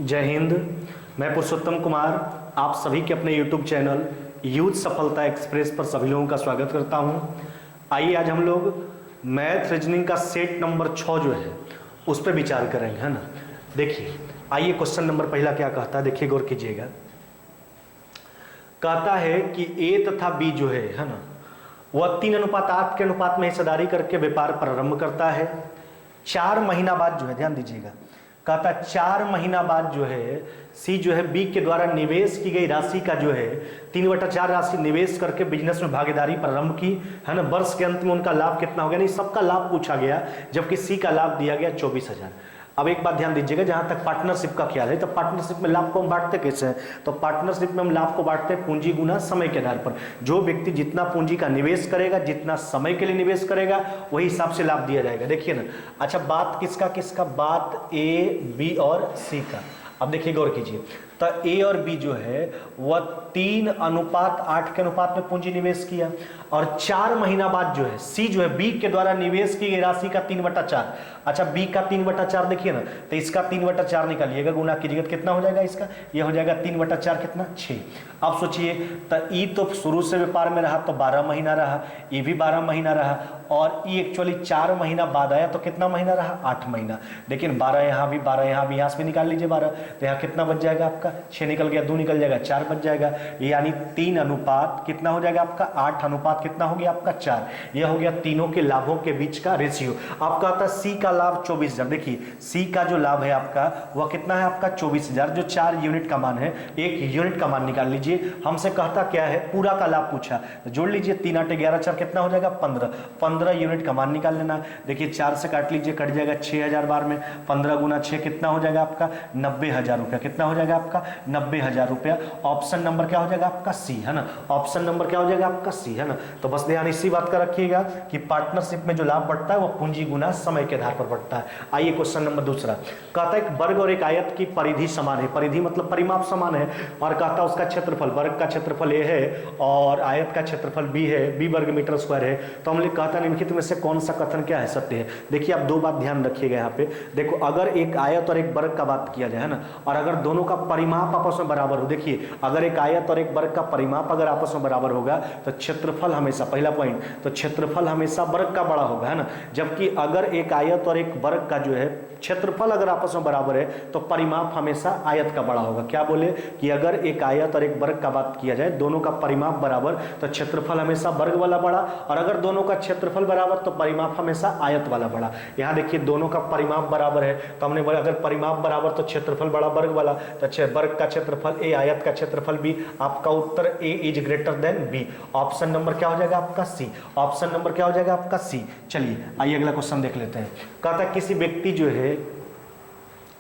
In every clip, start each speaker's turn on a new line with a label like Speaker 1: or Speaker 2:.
Speaker 1: जय हिंद। मैं पुरुषोत्तम कुमार आप सभी के अपने YouTube चैनल यूथ सफलता एक्सप्रेस पर सभी लोगों का स्वागत करता हूं। आइए आज हम लोग मैथ रीजनिंग का सेट नंबर 6 जो है उस पर विचार करेंगे, है ना। देखिए, आइए क्वेश्चन नंबर पहला क्या कहता है, देखिए गौर कीजिएगा। कहता है कि ए तथा बी जो है ना, वह 3:8 के अनुपात में हिस्सेदारी करके व्यापार प्रारंभ करता है। 4 महीना बाद जो है, ध्यान दीजिएगा, कहता 4 महीना बाद जो है सी जो है बी के द्वारा निवेश की गई राशि का जो है 3/4 राशि निवेश करके बिजनेस में भागीदारी प्रारंभ की, है ना। वर्ष के अंत में उनका लाभ कितना हो गया, नहीं सबका लाभ पूछा गया, जबकि सी का लाभ दिया गया 24,000। अब एक बात ध्यान दीजिएगा, जहां तक पार्टनरशिप का ख्याल है, तो पार्टनरशिप में लाभ को हम बांटते कैसे हैं, तो पार्टनरशिप में हम लाभ को बांटते हैं पूंजी गुना समय के आधार पर। जो व्यक्ति जितना पूंजी का निवेश करेगा, जितना समय के लिए निवेश करेगा, वही हिसाब से लाभ दिया जाएगा। देखिए ना, अच्छा बात किसका, बात ए बी और सी का। अब देखिए गौर कीजिए, तो ए और बी जो है वह 3:8 के अनुपात में पूंजी निवेश किया, और 4 महीना बाद जो है सी जो है बी के द्वारा निवेश की गई राशि का 3/4। अच्छा बी का 3/4 देखिए ना, तो इसका 3/4 निकालिएगा, गुना कीजिएगा, कितना हो जाएगा इसका, यह हो जाएगा 3/4 कितना 6। अब सोचिए, तो ई तो शुरू से व्यापार में रहा तो 12 महीना रहा, ये भी 12 महीना रहा, और ई एक्चुअली 4 महीना बाद आया तो कितना महीना रहा, 8 महीना। लेकिन 12 यहाँ भी, 12 यहाँ भी, यहाँ से भी निकाल लीजिए 12, तो यहाँ कितना बच जाएगा आपका, 6 निकल गया, 2 निकल जाएगा, 4 बच जाएगा, यानी 3 अनुपात कितना हो जाएगा आपका 8 अनुपात कितना हो गया आपका 4। यह हो गया तीनों के लाभों के बीच का रेशियो। आपका आता है सी का लाभ 24,000। देखिए सी का जो लाभ है आपका वह कितना है आपका 24,000, जो 4 यूनिट का मान है, 1 यूनिट का मान निकाल लीजिए। हमसे कहता क्या है, पूरा का लाभ पूछा, तो जोड़ लीजिए 3 8 11 4 कितना हो जाएगा 15 यूनिट का मान निकाल लेना। देखिए 4 से काट लीजिए, कट जाएगा 6,000 बार में, 15 गुना 6 कितना हो जाएगा आपका 90,000 रुपया, कितना हो जाएगा आपका 90,000 रुपया। ऑप्शन नंबर क्या हो जाएगा आपका सी, है ना। ऑप्शन नंबर क्या हो जाएगा आपका सी, है ना। तो बस ध्यान इसी बात का रखिएगा कि पार्टनरशिप में जो लाभ बढ़ता है वो पूंजी गुना समय के आधार पर बढ़ता है। आइए क्वेश्चन नंबर दूसरा, कहता है एक वर्ग और एक आयत की परिधि समान है, परिधि मतलब परिमाप समान है, और कहता है उसका क्षेत्रफल, वर्ग का क्षेत्रफल ए है और आयत का क्षेत्रफल बी है, बी वर्ग मीटर स्क्वायर है। तो हम लोग कहता है निम्नलिखित में से कौन सा कथन क्या है सत्य है। देखिए आप दो बात ध्यान रखिएगा यहाँ पे, देखो अगर एक आयत और एक वर्ग का बात किया जाए, है ना, और अगर दोनों का परिमाप आपस में बराबर हो, देखिए अगर एक आयत और एक वर्ग का परिमाप अगर आपस में बराबर होगा तो क्षेत्रफल हमेशा, पहला पॉइंट, तो क्षेत्रफल हमेशा वर्ग का बड़ा होगा, है ना। जबकि अगर एक आयत और एक वर्ग का जो है क्षेत्रफल अगर आपस में बराबर है तो परिमाप हमेशा आयत का बड़ा होगा। क्या बोले कि अगर एक आयत और एक वर्ग का बात किया जाए, दोनों का परिमाप बराबर तो क्षेत्रफल हमेशा वर्ग वाला बड़ा, और अगर दोनों का क्षेत्रफल बराबर तो परिमाप हमेशा आयत वाला बड़ा। यहाँ देखिए दोनों का परिमाप बराबर है, तो हमने बोला अगर परिमाप बराबर तो क्षेत्रफल बड़ा वर्ग वाला, तो वर्ग का क्षेत्रफल ए, आयत का क्षेत्रफल बी। आपका उत्तर A is greater than B. Option number क्या हो जाएगा आपका सी, ऑप्शन नंबर क्या हो जाएगा आपका सी। चलिए आइए अगला क्वेश्चन देख लेते हैं। कहता है किसी व्यक्ति जो है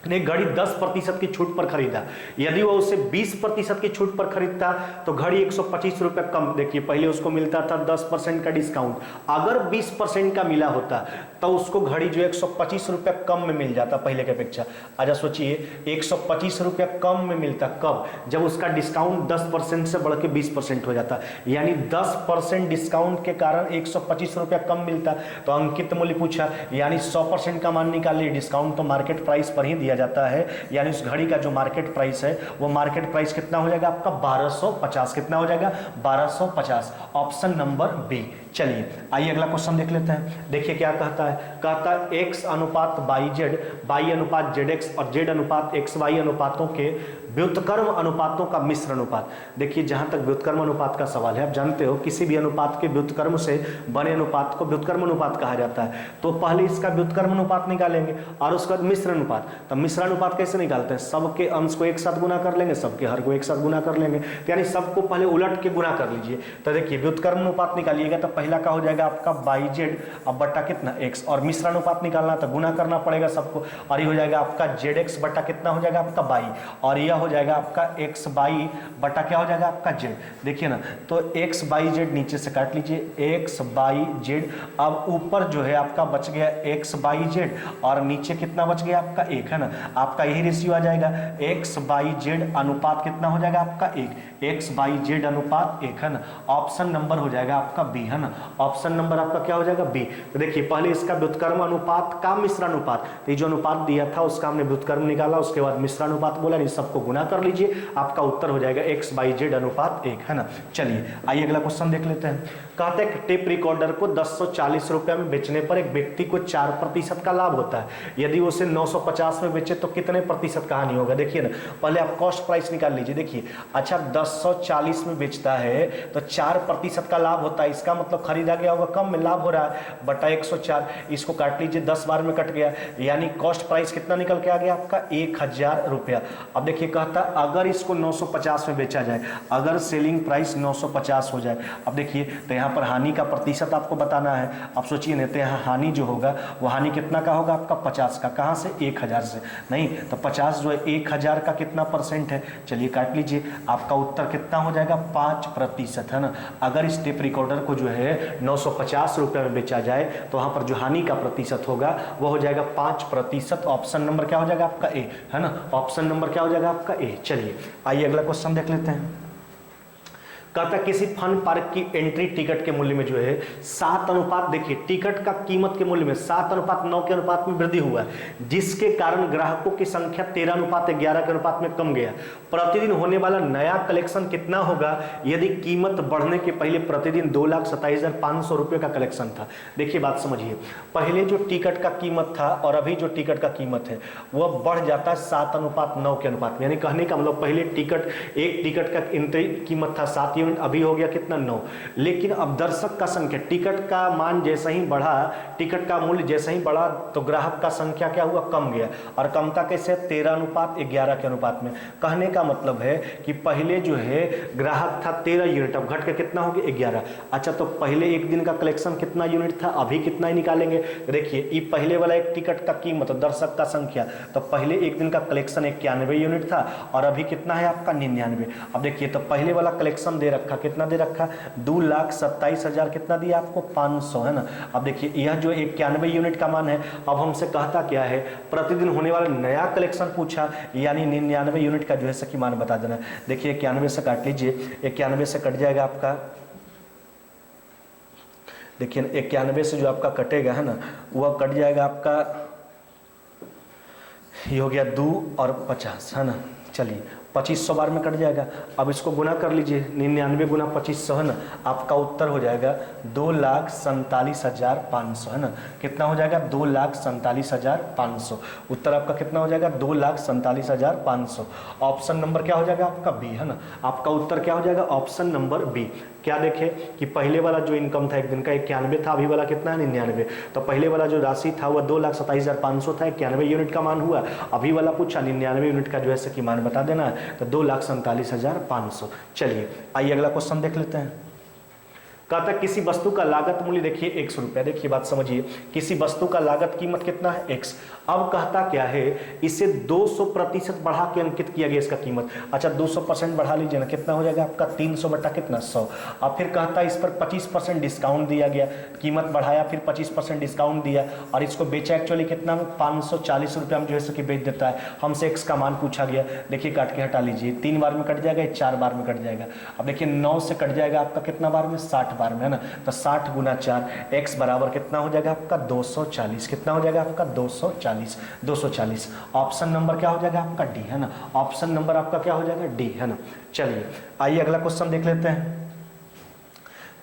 Speaker 1: ने घड़ी 10% की छूट पर खरीदा, यदि वो उसे 20% की छूट पर खरीदता तो घड़ी 125 रुपये कम, देखिए पहले उसको मिलता था 10% का डिस्काउंट, अगर 20% का मिला होता तो उसको घड़ी जो 125 रुपये कम में मिल जाता पहले के अपेक्षा। अच्छा सोचिए 125 रुपये कम में मिलता कब, जब उसका डिस्काउंट 10% से बढ़ के 20% हो जाता, यानी 10% डिस्काउंट के कारण 125 रुपये कम मिलता। तो अंकित मूल्य पूछा, यानी 100% का मान निकालिए, डिस्काउंट तो मार्केट प्राइस पर ही दिया जाता है, यानी उस घड़ी का जो मार्केट प्राइस है वो मार्केट प्राइस कितना हो जाएगा आपका 1250, कितना हो जाएगा 1250। Option number B. चलिए आइए अगला क्वेश्चन देख लेते हैं। देखिए क्या कहता है, कहता है x अनुपात YZ, Y अनुपात ZX और Z अनुपात XY अनुपातों के व्युत्क्रम अनुपातों का मिश्र अनुपात। देखिए जहां तक व्युत्क्रम अनुपात का सवाल है, आप जानते हो किसी भी अनुपात के व्युत्क्रम से बने अनुपात को व्युत्क्रम अनुपात कहा जाता है। तो पहले इसका व्युत्क्रम अनुपात निकालेंगे और उसके बाद मिश्र अनुपात। तो मिश्र अनुपात कैसे निकालते हैं, सबके अंश को एक साथ गुना कर लेंगे, सबके हर को एक साथ गुना कर लेंगे, तो यानी सबको पहले उलट के गुना कर लीजिए। तो देखिए व्युत्क्रम अनुपात निकालिएगा तो पहला का हो जाएगा आपका YZ अब बट्टा कितना x, और मिश्र अनुपात निकालना तो गुना करना पड़ेगा सबको, और ये हो जाएगा आपका ZX बट्टा कितना हो जाएगा आपका Y, और यह हो जाएगा आपका XY बट्टा क्या हो जाएगा आपका Z। देखिए ना, तो XYZ नीचे से काट लीजिए XYZ, अब ऊपर जो है आपका बच गया XYZ और नीचे कितना बच गया आपका 1, है ना। आपका यही रेशियो आ जाएगा, XYZ अनुपात कितना हो जाएगा आपका 1, XYZ अनुपात 1, है ना। ऑप्शन नंबर हो जाएगा आपका बी, है ना। ऑप्शन नंबर आपका क्या हो जाएगा बी। तो देखिए पहले इसका व्युत्क्रम अनुपात का मिश्रानुपात, तो ये जो अनुपात दिया था उसका हमने व्युत्क्रम निकाला, उसके बाद मिश्रानुपात बोला, इन सबको गुना कर लीजिए, आपका उत्तर हो जाएगा x/z अनुपात 1, है ना। चलिए आइए अगला क्वेश्चन देख लेते हैं। कहते हैं टेप रिकॉर्डर को 1040 रुपये में बेचने पर एक व्यक्ति को 4% का लाभ होता है, यदि उसे 950 में बेचे तो कितने प्रतिशत का हानि होगा। देखिए ना, पहले आप कॉस्ट प्राइस निकाल लीजिए। देखिए अच्छा 1040 में बेचता है तो 4% का लाभ होता है, इसका मतलब खरीदा गया होगा कम में, लाभ हो रहा है, बटा 104, इसको काट लीजिए, 10 बार में कट गया, यानी कॉस्ट प्राइस कितना निकल के आ गया आपका 1000 रुपया। अब देखिए कहता अगर इसको 950 में बेचा जाए, अगर सेलिंग प्राइस 950 हो जाए, अब देखिए तो यहाँ पर हानि का प्रतिशत आपको बताना है। अब सोचिए नहीं तो यहाँ हानि जो होगा वो हानि कितना का होगा आपका 50 का, कहाँ से 1000 से, नहीं तो 50 जो है 1000 का कितना परसेंट है, चलिए काट लीजिए, आपका उत्तर कितना हो जाएगा 5%, है ना। अगर इस टेप रिकॉर्डर को जो है 950 रुपये में बेचा जाए तो वहाँ पर जो हानि का प्रतिशत होगा वो हो जाएगा 5%। ऑप्शन नंबर क्या हो जाएगा आपका ए, है ना, ऑप्शन नंबर क्या हो जाएगा आपका ए। चलिए आइए अगला क्वेश्चन देख लेते हैं। कहता किसी फन पार्क की एंट्री टिकट के मूल्य में जो है 7 अनुपात, देखिए टिकट का कीमत के मूल्य में 7:9 के अनुपात में वृद्धि हुआ है, जिसके कारण ग्राहकों की संख्या 13:11 के अनुपात में कम गया। प्रतिदिन होने वाला नया कलेक्शन कितना होगा यदि कीमत बढ़ने के पहले प्रतिदिन 2,27,500 रुपये का कलेक्शन था। देखिए बात समझिए, पहले जो टिकट का कीमत था और अभी जो टिकट का कीमत है वह बढ़ जाता है 7:9 के अनुपात में, यानी कहने का मतलब पहले एक टिकट का एंट्री कीमत था 7 यूनिट, अभी हो गया कितना 9, लेकिन अब दर्शक का संख्या, टिकट का मान जैसा ही बढ़ा, टिकट का मूल्य जैसा ही बढ़ा तो ग्राहक का संख्या क्या हुआ कम गया, और कमता कैसे 13:11 के अनुपात में। कहने का मतलब है कि पहले जो है ग्राहक था 13 यूनिट, अब घट के कितना हो गया 11। अच्छा तो पहले एक दिन का कलेक्शन कितना यूनिट था, अभी कितना ही निकालेंगे। देखिए ये पहले वाला एक टिकट का कीमत दर्शक का संख्या, तो पहले एक दिन का कलेक्शन 91 यूनिट था और अभी कितना है आपका 99। अब देखिए तो पहले वाला कलेक्शन दे रखा, कितना दे रखा 2,27,000, कितना दिया आपको 500, है ना। अब देखिए यह जो 91 यूनिट का मान है, अब हमसे कहता क्या है प्रतिदिन होने वाला नया कलेक्शन पूछा, यानी 99 यूनिट का जो है सही मान बता देना। देखिए 91 से काट लीजिए, 91 से कट जाएगा आपका, देखिए 91 से जो आपका कटेगा है ना वह कट जाएगा आपका, ये हो गया 2 और 50, है ना। चलिए 2500 बार में कट जाएगा। अब इसको गुना कर लीजिए, 99 गुना 2500, है ना, आपका उत्तर हो जाएगा 2,47,500, है ना। कितना हो जाएगा 2,47,500, उत्तर आपका कितना हो जाएगा 2,47,500। ऑप्शन नंबर क्या हो जाएगा आपका बी, है ना, आपका उत्तर क्या हो जाएगा ऑप्शन नंबर बी। क्या देखें कि पहले वाला जो इनकम था एक दिन का 91 था, अभी वाला कितना है 99, तो पहले वाला जो राशि था वह 2,27,500 था, 91 यूनिट का मान हुआ, अभी वाला पूछा 99 यूनिट का जो है सही मान बता देना है, तो 2,47,500। चलिए आइए अगला क्वेश्चन देख लेते हैं। कहता किसी वस्तु का लागत मूल्य देखिए 100 रुपया, देखिए बात समझिए, किसी वस्तु का लागत कीमत कितना है x। अब कहता क्या है इसे 200% बढ़ा के अंकित किया गया इसका कीमत। अच्छा 200% बढ़ा लीजिए ना, कितना हो जाएगा आपका 300 बटा कितना 100। अब फिर कहता इस पर 25% डिस्काउंट दिया गया, कीमत बढ़ाया फिर 25% डिस्काउंट दिया और इसको बेचा एक्चुअली कितना में 540 रुपये में जो है सो बेच देता है। हमसे x का मान पूछा गया, देखिए काट के हटा लीजिए, 3 बार में कट जाएगा, 4 बार में कट जाएगा। अब देखिए 9 से कट जाएगा आपका कितना बार में 60 बार में, है ना, तो 60 गुना 4, x बराबर कितना हो जाएगा आपका 240, कितना हो जाएगा आपका 240। ऑप्शन नंबर क्या हो जाएगा आपका डी, है ना, ऑप्शन नंबर आपका क्या हो जाएगा डी, है ना। चलिए आइए अगला क्वेश्चन देख लेते हैं।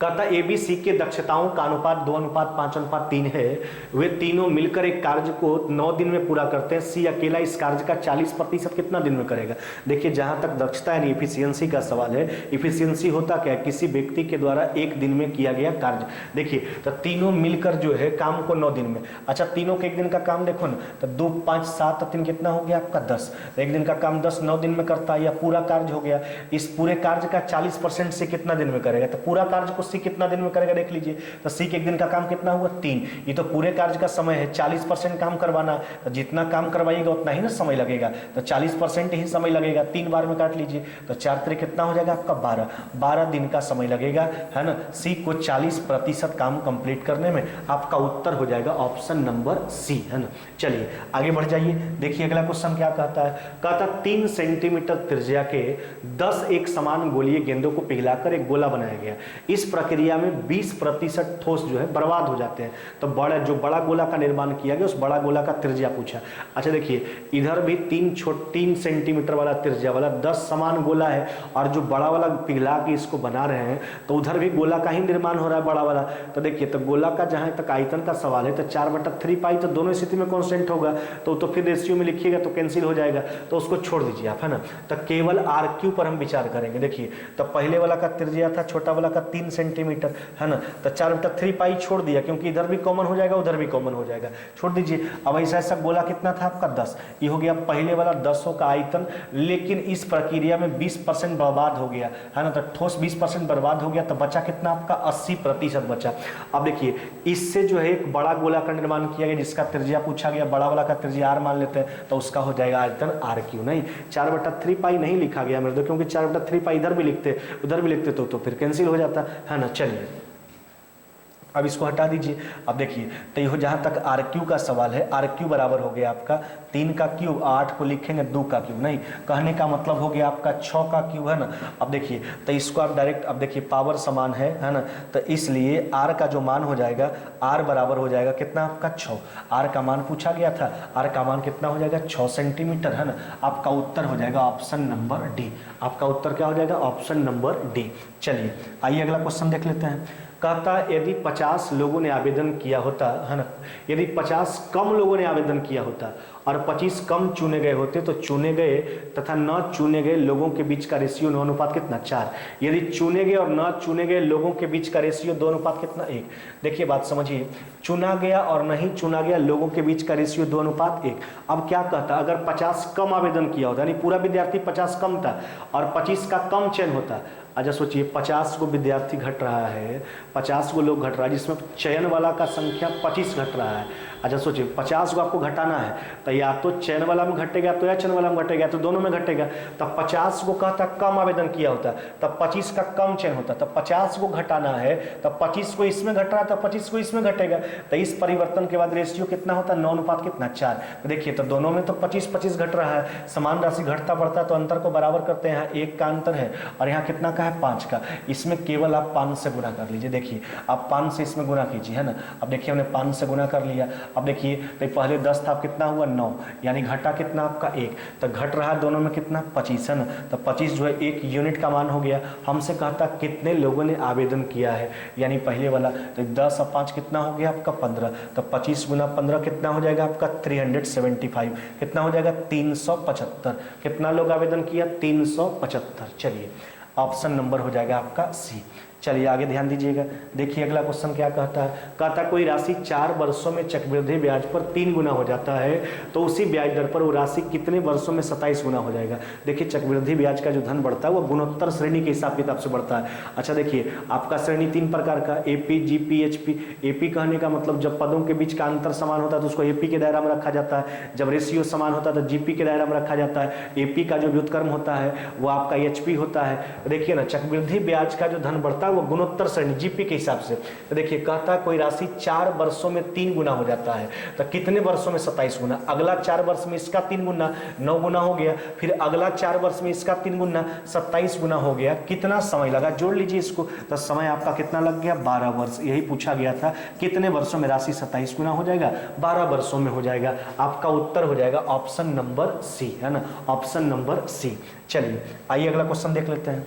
Speaker 1: कहता ABC के दक्षताओं का अनुपात 2:5:3 है, वे तीनों मिलकर एक कार्य को 9 दिन में पूरा करते हैं, C अकेला इस कार्य का 40% कितना दिन में करेगा। देखिए जहां तक दक्षता यानी इफिशियंसी का सवाल है, इफिशियंसी होता क्या है किसी व्यक्ति के द्वारा एक दिन में किया गया कार्य। देखिए तो तीनों मिलकर जो है काम को 9 दिन में, अच्छा तीनों के एक दिन का काम देखो ना, तो 2 5 7 3 कितना हो गया आपका 10, एक दिन का काम 10 9 दिन में करता है, या पूरा कार्य हो गया, इस पूरे कार्य का 40% से कितना दिन में करेगा, तो पूरा कार्य को सी कितना दिन में करेगा देख लीजिए, तो सी के एक दिन का काम कितना हुआ 3, ये तो पूरे कार्य का समय है, 40% काम करवाना, तो जितना काम करवाइएगा उतना ही ना समय लगेगा, तो 40% ही समय लगेगा, 3 बार में काट लीजिए, तो 4 3 कितना हो जाएगा आपका 12 दिन का समय लगेगा, है ना। सी को 40% काम कंप्लीट करने में, आपका उत्तर हो जाएगा ऑप्शन नंबर सी, है ना। चलिए आगे बढ़ जाइए, देखिए अगला क्वेश्चन क्या कहता है। कहता 3 सेंटीमीटर त्रिज्या के 10 एक समान गोलीय गेंदों को पिघलाकर एक गोला बनाया गया, इस प्रक्रिया में 20% ठोस जो है बर्बाद हो जाते हैं। तो जो बड़ा गोला का निर्माण किया गया, उस बड़ा गोला का त्रिज्या पूछा। अच्छा देखिए, इधर भी 3 सेंटीमीटर वाला त्रिज्या वाला 10 समान गोला है, और जो बड़ा वाला पिघला के इसको बना रहे हैं, तो उधर भी गोला का ही निर्माण हो रहा है बड़ा वाला। तो देखिए, तो गोला का जहां तक आयतन का सवाल है, तो 4/3 पाई तो दोनों स्थिति में कांस्टेंट होगा, तो फिर रेशियो में लिखिएगा तो कैंसिल हो जाएगा, तो उसको छोड़ दीजिए आप, है ना। तो केवल RQ पर हम विचार करेंगे। देखिए, तो पहले वाला का त्रिज्या था छोटा वाला का 3 सेंटीमीटर, है ना। तो 4/3 पाई छोड़ दिया, क्योंकि इधर भी कॉमन हो जाएगा, उधर भी कॉमन हो जाएगा, छोड़ दीजिए। अब ऐसा गोला कितना था आपका 10, ये हो गया पहले वाला 10 का आयतन, लेकिन इस प्रक्रिया में 20% बर्बाद हो गया, है ना। तो ठोस 20% बर्बाद हो गया, तो बचा कितना आपका 80% बचा। अब देखिए, इससे जो है एक बड़ा गोला का निर्माण किया गया, जिसका त्रिज्या पूछा गया, बड़ा वाला का त्रिज्या R मान लेते हैं, तो उसका हो जाएगा आयतन RQ। नहीं, 4/3 पाई नहीं लिखा गया मेरे, क्योंकि 4/3 पाई इधर भी लिखते उधर भी लिखते तो फिर कैंसिल हो जाता, है ना। चलिए, अब इसको हटा दीजिए। अब देखिए, तो ये जहाँ तक RQ का सवाल है, RQ बराबर हो गया आपका 3 का क्यूब, 8 को लिखेंगे 2 का क्यूब, नहीं, कहने का मतलब हो गया आपका 6 का क्यूब, है ना। अब देखिए, तो इसको आप डायरेक्ट, अब देखिए पावर समान है ना, तो इसलिए R का जो मान हो जाएगा, R बराबर हो जाएगा कितना आपका 6। R का मान पूछा गया था, R का मान कितना हो जाएगा 6 सेंटीमीटर, है ना। आपका उत्तर हो जाएगा ऑप्शन नंबर डी। आपका उत्तर क्या हो जाएगा, ऑप्शन नंबर डी। चलिए, आइए अगला क्वेश्चन देख लेते हैं। कहता यदि 50 लोगों ने आवेदन किया होता, है ना, यदि 50 कम लोगों ने आवेदन किया होता और 25 कम चुने गए होते, तो चुने गए तथा न चुने गए लोगों के बीच का रेशियो 9 अनुपात कितना 4। यदि चुने गए और न चुने गए लोगों के बीच का रेशियो 2 अनुपात कितना 1। देखिए बात समझिए, चुना गया और नहीं चुना गया लोगों के बीच का रेशियो 2 अनुपात 1। अब क्या कहता, अगर 50 कम आवेदन किया होता, यानी पूरा विद्यार्थी 50 कम था और 25 का कम चयन होता। अच्छा सोचिए, 50 को विद्यार्थी घट रहा है, 50 को लोग घट रहा है, जिसमें चयन वाला का संख्या 25 घट रहा है। अच्छा सोचिए, 50 को आपको घटाना है, तो या तो चयन वाला में घटेगा, तो या चयन वाला में घटेगा, तो दोनों में घटेगा। तब 50 को कहता कम आवेदन किया होता, तब 25 का कम चयन होता, तब 50 को घटाना है, तब 25 को इसमें घट रहा है, तब 25 को इसमें घटेगा। तो इस परिवर्तन के बाद रेशियो कितना होता है, 9 अनुपात कितना 4। तो देखिए, तो दोनों में तो 25-25 घट रहा है, समान राशि घटता बढ़ता, तो अंतर को बराबर करते हैं। यहाँ 1 का अंतर है और यहाँ कितना का है 5 का। इसमें केवल आप 5 से गुना कर लीजिए। देखिए, आप 5 से इसमें गुना कीजिए, है ना। अब देखिए, हमने 5 से गुना कर लिया। अब देखिए, तो पहले 10 था, कितना हुआ 9, यानी घटा कितना आपका 1, तो घट रहा है दोनों में कितना 25, है ना। तो 25 जो है 1 यूनिट का मान हो गया। हमसे कहता कितने लोगों ने आवेदन किया है, यानी पहले वाला, तो 10 और 5 कितना हो गया आपका 15, तो 25 गुना 15 कितना हो जाएगा आपका 375, कितना हो जाएगा 375। कितना लोग आवेदन किया 375। चलिए, ऑप्शन नंबर हो जाएगा आपका सी। चलिए आगे ध्यान दीजिएगा। देखिए अगला क्वेश्चन क्या कहता है, कहता कोई राशि 4 वर्षों में चक्रवृद्धि ब्याज पर 3 गुना हो जाता है, तो उसी ब्याज दर पर वो राशि कितने वर्षों में 27 गुना हो जाएगा। देखिए, चक्रवृद्धि ब्याज का जो धन बढ़ता है वो गुणोत्तर श्रेणी के हिसाब किताब से बढ़ता है। अच्छा देखिए, आपका श्रेणी 3 प्रकार का, AP, GP, HP। AP कहने का मतलब जब पदों के बीच का अंतर समान होता है तो उसको AP के दायरा में रखा जाता है, जब रेशियो समान होता है तो GP के दायरा में रखा जाता है। AP का जो व्युत्क्रम होता है वो आपका HP होता है। देखिए ना, चक्रवृद्धि ब्याज का जो धन बढ़ता है वो गुणोत्तर श्रेणी GP के हिसाब से। तो देखिए, कहता कोई राशि 4 वर्षों में 3 गुना हो जाता है, तो कितने वर्षों में 27 गुना। अगला 4 वर्ष में इसका 3 गुना 9 गुना हो गया, फिर अगला 4 वर्ष में इसका 3 गुना 27 गुना हो गया। कितना समय लगा, जोड़ लीजिए इसको, तो समय आपका कितना लग गया 12 वर्ष। यही पूछा गया था, कितने वर्षों में राशि 27 गुना हो जाएगा, 12 वर्षों में हो जाएगा। आपका उत्तर हो जाएगा ऑप्शन नंबर सी, है ना, ऑप्शन नंबर सी। चलिए आइए अगला क्वेश्चन देख लेते हैं।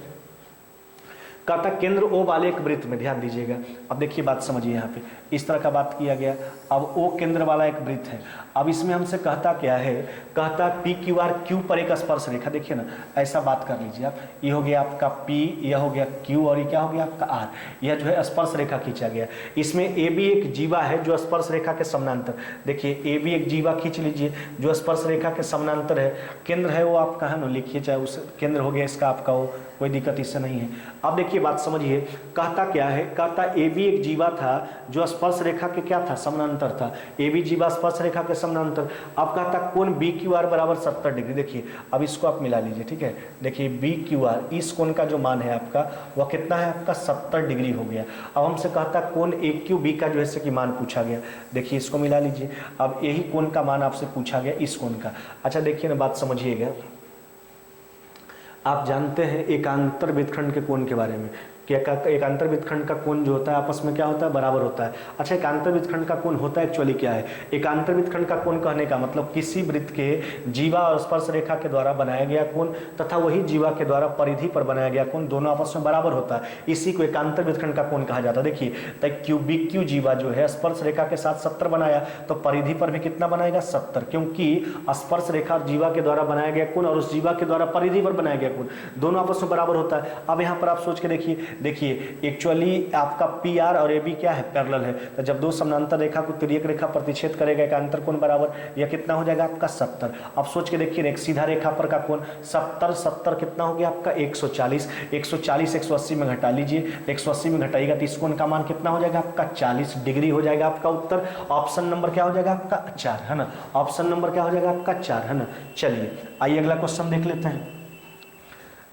Speaker 1: कहता केंद्र O वाले एक वृत्त में, ध्यान दीजिएगा। अब देखिए बात समझिए, यहाँ पे इस तरह का बात किया गया। अब O केंद्र वाला एक वृत्त है। अब इसमें हमसे कहता क्या है, कहता PQR Q पर एक स्पर्श रेखा। देखिए ना, ऐसा बात कर लीजिए आप, ये हो गया आपका P, यह हो गया Q और ये क्या हो गया आपका R। यह जो है स्पर्श रेखा खींचा गया। इसमें AB एक जीवा है जो स्पर्श रेखा के समानांतर। देखिए, AB एक जीवा खींच लीजिए जो स्पर्श रेखा के समानांतर है। केंद्र है वो आपका, है ना, लिखिए, चाहे उस केंद्र हो गया इसका आपका वो, कोई दिक्कत इससे नहीं है। अब देखिए बात समझिए, कहता क्या है, कहता AB एक जीवा था जो स्पर्श रेखा के क्या था, समानांतर था। AB जीवा स्पर्श रेखा के समानांतर। अब कहता कोण BQR बराबर 70 डिग्री। देखिए, अब इसको आप मिला लीजिए, ठीक है। देखिए BQR, इस कोण का जो मान है आपका वह कितना है आपका 70 डिग्री हो गया। अब हमसे कहता कोण AQB का जो है कि मान पूछा गया। देखिए इसको मिला लीजिए। अब यही कोण का मान आपसे पूछा गया, इस कोण का। अच्छा देखिए ना, बात समझिएगा। आप जानते हैं एकांतर वृत्तखंड के कोण के बारे में। कि एकांतर वृत्तखंड का कोण जो होता है आपस में क्या होता है, बराबर होता है। अच्छा, एकांतर वृत्तखंड का कोण होता है एक्चुअली क्या है? एकांतर वृत्तखंड का कोण कहने का मतलब किसी वृत्त के जीवा और स्पर्श रेखा के द्वारा बनाया गया कोण तथा वही जीवा के द्वारा परिधि पर बनाया गया कोण दोनों आपस में बराबर होता है, इसी को एकांतर वृत्तखंड का कोण कहा जाता है। देखिए, तो क्यूबिक क्यू जीवा जो है स्पर्श रेखा के साथ 70 बनाया तो परिधि पर भी कितना बनाएगा, 70, क्योंकि स्पर्श रेखा जीवा के द्वारा बनाया गया कोण और उस जीवा के द्वारा परिधि पर बनाया गया कोण दोनों आपस में बराबर होता है। अब यहाँ पर आप सोच के देखिए एक्चुअली आपका पी आर और ए बी क्या है, पैरेलल है, तो जब दो समानांतर रेखा को तिर्यक रेखा प्रतिच्छेद करेगा एकांतर कोण बराबर, यह कितना हो जाएगा आपका 70। अब सोच के देखिए एक सीधा रेखा पर का कोण 70 कितना हो गया आपका 140, 140 180 में घटा लीजिए, 180 में घटाइएगा तो इस कोण का मान कितना हो जाएगा आपका 40 डिग्री हो जाएगा आपका उत्तर। ऑप्शन नंबर क्या हो जाएगा आपका 4, है ना, ऑप्शन नंबर क्या हो जाएगा आपका 4, है ना। चलिए आइए अगला क्वेश्चन देख लेते हैं।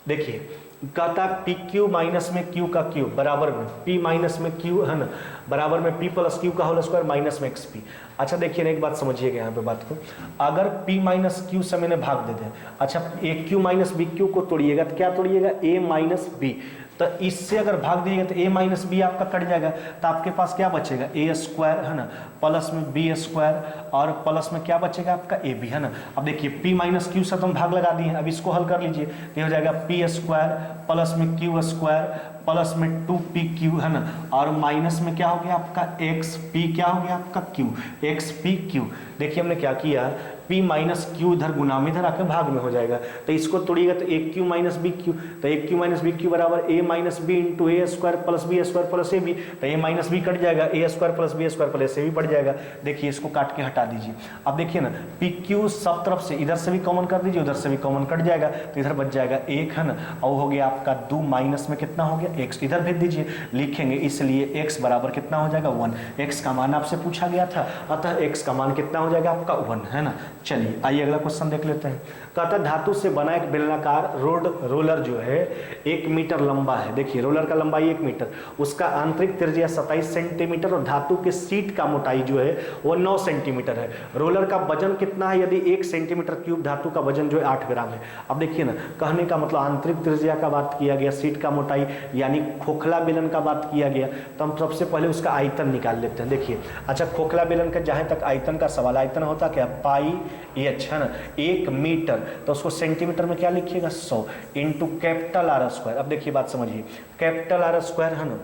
Speaker 1: देखिए कहता पी क्यू माइनस में क्यू का क्यू बराबर में पी माइनस में क्यू, है ना, बराबर में पी प्लस क्यू का होल स्क्वायर माइनस में एक्स पी। अच्छा देखिए एक बात समझिएगा यहाँ पे बात को, अगर p माइनस क्यू से मैंने भाग दे दें, अच्छा ए क्यू माइनस बी क्यू को तोड़िएगा तो क्या तोड़िएगा, a माइनस बी, तो इससे अगर भाग दिएगा तो a माइनस बी आपका कट जाएगा, तो आपके पास क्या बचेगा a स्क्वायर, है ना, प्लस में b स्क्वायर और प्लस में क्या बचेगा आपका ए बी, है ना। अब देखिए p माइनस क्यू से तो हम भाग लगा दिए, अब इसको हल कर लीजिए तो हो जाएगा p स्क्वायर प्लस में क्यू स्क्वायर प्लस में 2pq, है ना, और माइनस में क्या हो गया आपका xp, क्या हो गया आपका q, xpq। देखिए हमने क्या किया, p माइनस क्यू इधर गुना में इधर आकर भाग में हो जाएगा, तो इसको तोड़िएगा तो एक क्यू माइनस बी क्यू, तो एक क्यू माइनस बी क्यू बराबर a minus B into A square plus B square plus A B, तो a माइनस बी कट जाएगा, a square plus B square plus A B बढ़ जाएगा। देखिए इसको काट के हटा दीजिए, अब देखिए ना पी क्यू सब तरफ से इधर से भी कॉमन कर दीजिए, उधर से भी कॉमन कट जाएगा, तो इधर बच जाएगा 1, है ना, और हो गया आपका 2 माइनस में कितना हो गया x, इधर भेज दीजिए लिखेंगे, इसलिए x बराबर कितना हो जाएगा 1, x का मान आपसे पूछा गया था, अतः x का मान कितना हो जाएगा आपका 1, है ना। चलिए आइए अगला क्वेश्चन देख लेते हैं। कहता धातु से बना एक बेलनाकार रोलर जो है 1 मीटर लंबा है। देखिए रोलर का लंबाई 1 मीटर, उसका आंतरिक त्रिज्या 27 सेंटीमीटर और धातु के सीट का मोटाई जो है वो 9 सेंटीमीटर है। रोलर का वजन कितना है, यदि 1 सेंटीमीटर क्यूब धातु का वजन जो है 8 ग्राम है। अब देखिए ना कहने का मतलब आंतरिक त्रिज्या का बात किया गया, सीट का मोटाई यानी खोखला बेलन का बात किया गया, तो हम सबसे पहले उसका आयतन निकाल लेते हैं। देखिए अच्छा खोखला बेलन का जहां तक आयतन का सवाल, आयतन होता क्या पाई एच, है ना, 1 मीटर, तो उसको सेंटीमीटर में क्या लिखिएगा 100 इंटू कैपिटल आर स्क्वायर। अब देखिए बात समझिए, कैपिटल आर स्क्वायर, है ना,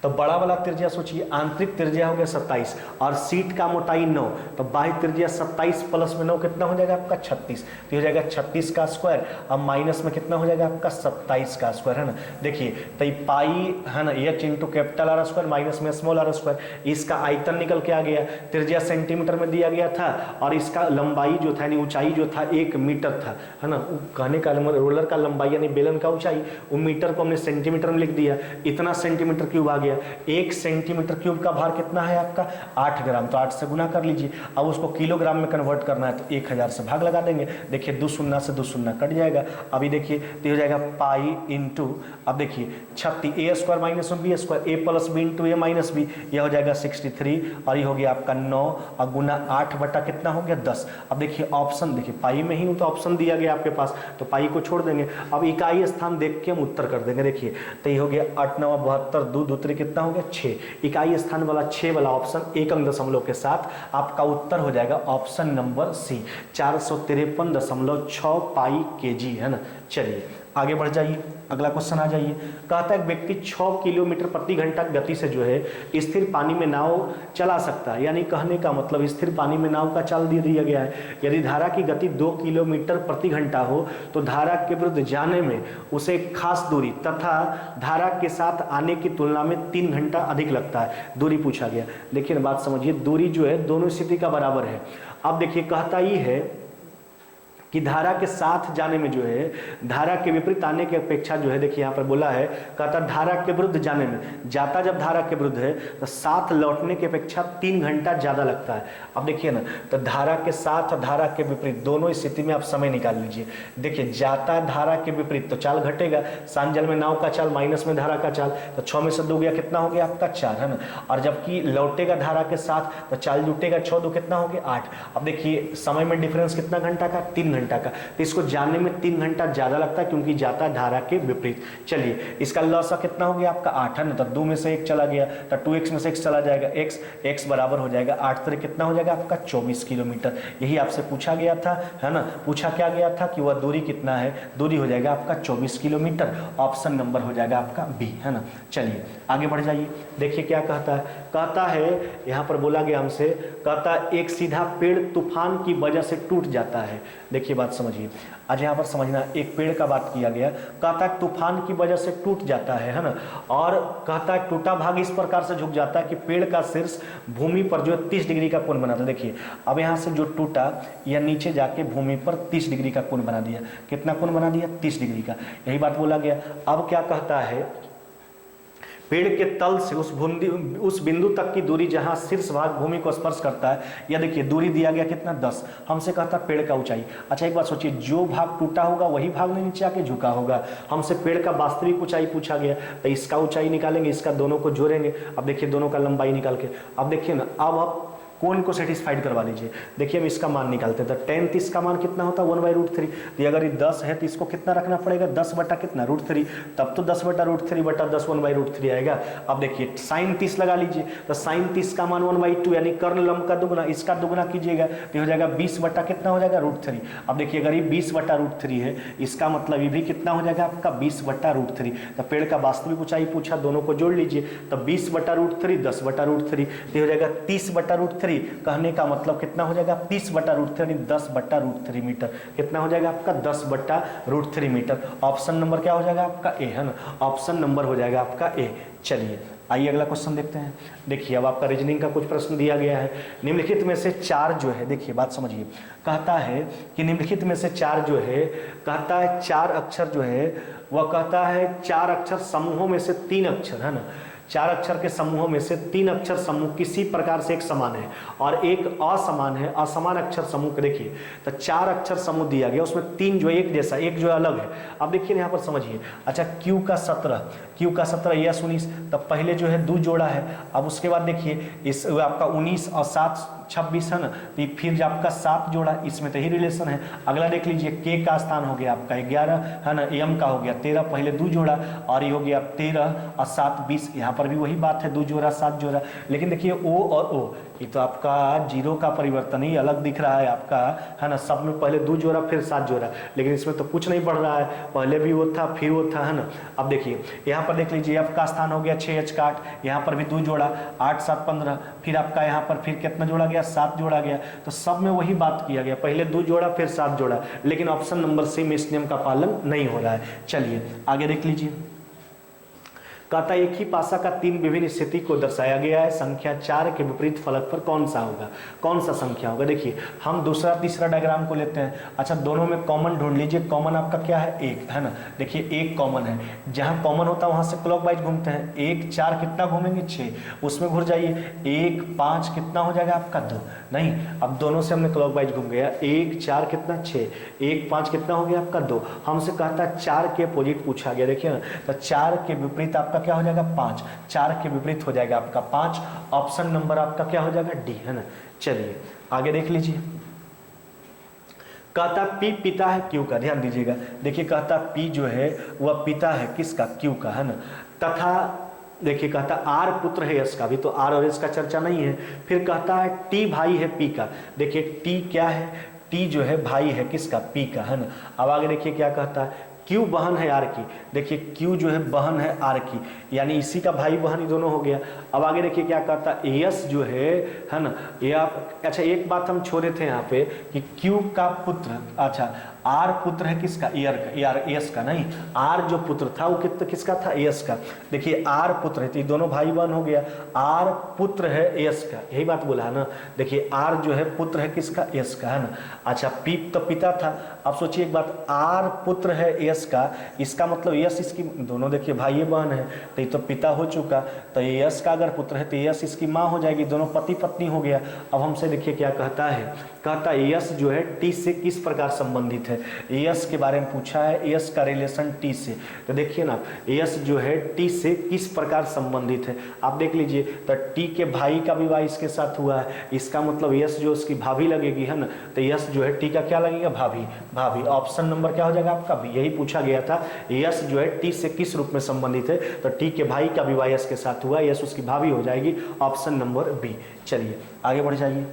Speaker 1: तो बड़ा वाला त्रिज्या सोचिए, आंतरिक त्रिज्या हो गया 27 और सीट का मोटाई 9, तो बाह्य त्रिज्या 27 प्लस में 9 कितना हो जाएगा आपका 36, तो हो जाएगा 36 का स्क्वायर, अब माइनस में कितना हो जाएगा आपका 27 का स्क्वायर, है ना। देखिए तो ये पाई, है ना, H into capital R square minus में स्मॉल आर स्क्वायर, इसका आयतन निकल के आ गया, त्रिज्या सेंटीमीटर में दिया गया था और इसका लंबाई जो था यानी ऊंचाई जो था 1 मीटर था, है ना। कहने का रोलर का लंबाई यानी बेलन का ऊंचाई, वो मीटर को हमने सेंटीमीटर में लिख दिया, इतना सेंटीमीटर क्यूब आ गया। 1 सेंटीमीटर क्यूब का भार कितना है आपका 8 ग्राम, तो 8 से गुना कर लीजिए। अब उसको किलोग्राम में कन्वर्ट करना है तो 1000 से भाग लगा देंगे। देखिए 2 शून्य से 2 शून्य कट जाएगा। अभी देखिए तो हो जाएगा पाई इंटू, अब देखिए 36 ए स्क्वायर माइनस बी स्क्वायर, ए प्लस बी इंटू ए माइनस बी, यह हो जाएगा 63 और ये हो गया आपका 9 और गुना 8 बटा कितना हो गया 10। अब देखिए ऑप्शन, देखिए पाई में ही हूँ तो ऑप्शन दिया गया आपके पास, तो पाई को छोड़ देंगे। अब इकाई स्थान देख के हम उत्तर कर देंगे। देखिए तो ये हो गया 8 9 72, 2 2 3 कितना हो गया 6, इकाई स्थान वाला 6 वाला ऑप्शन एक अंक दशमलव के साथ आपका उत्तर हो जाएगा ऑप्शन नंबर सी 453.6 पाई केजी, है ना। चलिए आगे बढ़ जाइए, अगला क्वेश्चन आ जाइए। कहता है एक व्यक्ति 6 किलोमीटर प्रति घंटा गति से जो है स्थिर पानी में नाव चला सकता है, यानी कहने का मतलब स्थिर पानी में नाव का चाल दे दिया गया है। यदि धारा की गति 2 किलोमीटर प्रति घंटा हो तो धारा के विरुद्ध जाने में उसे एक खास दूरी तथा धारा के साथ आने की तुलना में 3 घंटा अधिक लगता है। दूरी पूछा गया, देखिए बात समझिए, दूरी जो है दोनों स्थिति का बराबर है। अब देखिए कहता ये है कि धारा के साथ जाने में जो है धारा के विपरीत आने की अपेक्षा जो है, देखिए यहाँ पर बोला है, कहता धारा के विरुद्ध जाने में, जाता जब धारा के विरुद्ध है तो साथ लौटने की अपेक्षा 3 घंटा ज़्यादा लगता है। अब देखिए ना, तो धारा के साथ और धारा के विपरीत दोनों स्थिति में आप समय निकाल लीजिए। देखिए जाता धारा के विपरीत तो चाल घटेगा, सांजल में नाव का चाल माइनस में धारा का चाल, तो 6 में से 2 गया कितना हो गया आपका 4, है ना। और जबकि लौटेगा धारा के साथ तो चाल जुटेगा 6 2 कितना हो गया 8। अब देखिए समय में डिफरेंस कितना घंटा का 3 घंटा घंटा का, तो इसको जानने में 3 घंटा ज़्यादा लगता है क्योंकि जाता है धारा के विपरीत। चलिए इसका लॉसा कितना हो गया आपका 8 है ना, तो 2 में से 1 चला गया तो 2x में से x चला जाएगा, x बराबर हो जाएगा 8 तरह कितना हो जाएगा आपका 24 किलोमीटर। यही आपसे पूछा गया था, है ना, पूछा क्या गया था कि वह दूरी कितना है, दूरी हो जाएगा आपका 24 किलोमीटर। ऑप्शन नंबर हो जाएगा आपका बी, है ना। चलिए आगे बढ़ जाइए, देखिए क्या कहता है। कहता है यहाँ पर बोला गया हमसे, कहता है एक सीधा पेड़ तूफान की वजह से टूट जाता है। देखिए बात समझिए, आज यहाँ पर समझना, एक पेड़ का बात किया गया, कहता है तूफान की वजह से टूट जाता है ना, और कहता है टूटा भाग इस प्रकार से झुक जाता है कि पेड़ का शीर्ष भूमि पर जो है 30 डिग्री का कोण बनाता है। देखिए अब यहाँ से जो टूटा यह नीचे जाके भूमि पर 30 डिग्री का कोण बना दिया। कितना कोण बना दिया? 30 डिग्री का, यही बात बोला गया। अब क्या कहता है, पेड़ के तल से उस बिंदु तक की दूरी जहां शीर्ष भाग भूमि को स्पर्श करता है, या देखिए दूरी दिया गया कितना 10, हमसे कहता है पेड़ का ऊंचाई। अच्छा एक बात सोचिए, जो भाग टूटा होगा वही भाग में नीचे आके झुका होगा। हमसे पेड़ का वास्तविक ऊंचाई पूछा गया, तो इसका ऊंचाई निकालेंगे, इसका दोनों को जोड़ेंगे। अब देखिए दोनों का लंबाई निकाल के, अब देखिए ना, अब आप कोण को सेटिस्फाइड करवा लीजिए। देखिए हम इसका मान निकालते हैं, तो tan 30 का मान कितना होता है 1/√3। तो अगर ये 10 है तो इसको कितना रखना पड़ेगा, 10 बटा कितना √3, तब तो 10 बटा √3 बटा 10 1/√3 आएगा। अब देखिए sin 30 लगा लीजिए, तो sin 30 का मान 1/2 यानी कर्ण लंब का दुगना, इसका दुगना कीजिएगा तो हो जाएगा 20 बटा कितना हो जाएगा √3। अब देखिए अगर ये 20 बटा √3 है, इसका मतलब ये भी कितना हो जाएगा आपका 20 बटा √3। तो पेड़ का वास्तविक ऊंचाई पूछा, दोनों को जोड़ लीजिए, तो 20 बटा √3 10 बटा √3 हो जाएगा 30 बटा √3। कहने का मतलब कितना हो जाएगा 30 बटा √3 यानी 10 बटा √3 मीटर। कितना हो जाएगा आपका 10 बटा √3 मीटर। ऑप्शन नंबर क्या हो जाएगा आपका ए, है ना, ऑप्शन नंबर हो जाएगा आपका ए। चलिए आइए अगला क्वेश्चन देखते हैं। देखिए अब आपका रीजनिंग का कुछ प्रश्न दिया गया है। निम्नलिखित में से 4 जो है, देखिए बात समझिए, कहता है कि निम्नलिखित में से 4 जो है, कहता है 4 अक्षर जो है वह कहता है 4 अक्षर समूहों में से 3 अक्षर, है ना, 4 अक्षर के समूहों में से 3 अक्षर समूह किसी प्रकार से एक समान है और एक असमान है। असमान अक्षर समूह के देखिए, तो 4 अक्षर समूह दिया गया, उसमें 3 जो एक जैसा, एक जो अलग है। अब देखिए यहाँ पर समझिए, अच्छा Q का 17 या 19, तब पहले जो है 2 जोड़ा है। अब उसके बाद देखिए इस आपका 19 और 7 26 है ना, तो फिर आपका 7 जोड़ा, इसमें तो ही रिलेशन है। अगला देख लीजिए K का स्थान हो गया आपका 11, है ना, M का हो गया 13, पहले 2 जोड़ा और ये हो गया 13 और 7 20। यहाँ पर भी वही बात है, 2 जोड़ा 7 जोड़ा, लेकिन देखिए O और O ये तो आपका 0 का परिवर्तन ही अलग दिख रहा है आपका, है ना, सब में पहले 2 जोड़ा फिर 7 जोड़ा, लेकिन इसमें तो कुछ नहीं बढ़ रहा है, पहले भी वो था फिर वो था, है ना। अब देखिए यहाँ पर देख लीजिए F का स्थान हो गया 6H का 8, यहाँ पर भी 2 जोड़ा 8 7 15, फिर आपका यहाँ पर फिर कितना जोड़ा गया 7 जोड़ा गया। तो सब में वही बात किया गया, पहले 2 जोड़ा फिर 7 जोड़ा, लेकिन ऑप्शन नंबर सी में इस नियम का पालन नहीं हो रहा है। चलिए आगे देख लीजिए, कहता एक ही पासा का 3 विभिन्न स्थिति को दर्शाया गया है, संख्या 4 के विपरीत फलक पर कौन सा होगा, कौन सा संख्या होगा। देखिए हम दूसरा तीसरा डायग्राम को लेते हैं। अच्छा दोनों में कॉमन ढूंढ लीजिए, कॉमन आपका क्या है 1, है ना, देखिए 1 कॉमन है, जहां कॉमन होता है वहां से क्लॉकवाइज घूमते हैं। 1 4 कितना घूमेंगे 6, उसमें घुर जाइए, 1 5 कितना हो जाएगा आपका 2, नहीं, अब दोनों से हमने क्लॉकवाइज घूम गया, 1 4 कितना 6, 1 5 कितना हो गया आपका 2। हमसे कहता है 4 के अपोजिट पूछा गया, देखिए ना, तो 4 के विपरीत आपका क्या हो जाएगा 5, 4 के विपरीत हो जाएगा आपका 5। ऑप्शन नंबर आपका क्या हो जाएगा डी, है ना। चलिए आगे देख लीजिए, कहता P पिता है Q का, ध्यान दीजिएगा, देखिए कहता P जो है वह पिता है किसका, Q का, है ना, तथा देखिए कहता R पुत्र है S का, भी तो R और S का चर्चा नहीं है। फिर कहता है T भाई है P का, देखिए T क्या है, T जो है भाई है किसका, P का, है ना। अब आगे देखिए क्या कहता है, Q बहन है R की, देखिए Q जो है बहन है R की, यानी इसी का भाई बहन ही दोनों हो गया। अब आगे देखिए क्या कहता है S जो है ना, ये आप, अच्छा एक बात हम छोड़े थे यहाँ पे कि Q का पुत्र, अच्छा R पुत्र है किसका, S का, नहीं, R जो पुत्र था वो किसका था, S का। देखिए R पुत्र है, तो ये दोनों भाई बहन हो गया, R पुत्र है S का, यही बात बोला है ना। देखिए R जो है पुत्र है किसका, S का, है ना। अच्छा P तो पिता था। अब सोचिए एक बात, R पुत्र है S यस का, इसका मतलब यस इसकी, दोनों देखिए भाई बहन है तो ये तो पिता हो चुका, तो यस का अगर पुत्र है तो यस इसकी माँ हो जाएगी, दोनों पति पत्नी हो गया। अब हमसे देखिए क्या कहता है, कहता है यस जो है टी से किस प्रकार संबंधित है, यस के बारे में पूछा है, यस का रिलेशन टी से। तो देखिए ना यस जो है टी से किस प्रकार संबंधित है, आप देख लीजिए। तो टी के भाई का विवाह इसके साथ हुआ है, इसका मतलब यस जो उसकी भाभी लगेगी, है ना, तो यस जो है टी का क्या लगेगा, भाभी। भाभी ऑप्शन नंबर क्या हो जाएगा आपका बी, यही पूछा गया था, यस जो है टी से किस रूप में संबंधित है, तो टी के भाई का विवाह यस के साथ हुआ, यस उसकी भाभी हो जाएगी, ऑप्शन नंबर बी। चलिए आगे बढ़ जाइए।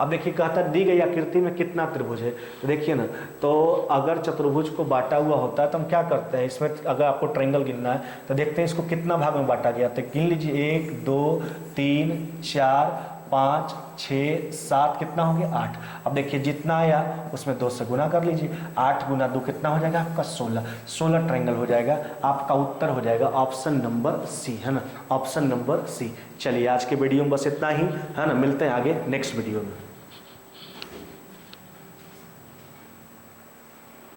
Speaker 1: अब देखिए कहता दी गई आकृति में कितना त्रिभुज है, तो देखिए ना, तो अगर चतुर्भुज को बांटा हुआ होता है तो हम क्या करते हैं, इसमें अगर आपको ट्रायंगल गिनना है तो देखते हैं इसको कितना भाग में बांटा गया, तो गिन लीजिए 1 2 3 4 5 6 7, कितना हो गया 8। अब देखिए जितना आया उसमें 2 से गुना कर लीजिए, 8 गुना 2 कितना हो जाएगा आपका 16 ट्रायंगल हो जाएगा, आपका उत्तर हो जाएगा ऑप्शन नंबर सी, है ना, ऑप्शन नंबर सी। चलिए आज के वीडियो में बस इतना ही, है ना, मिलते हैं आगे नेक्स्ट वीडियो में।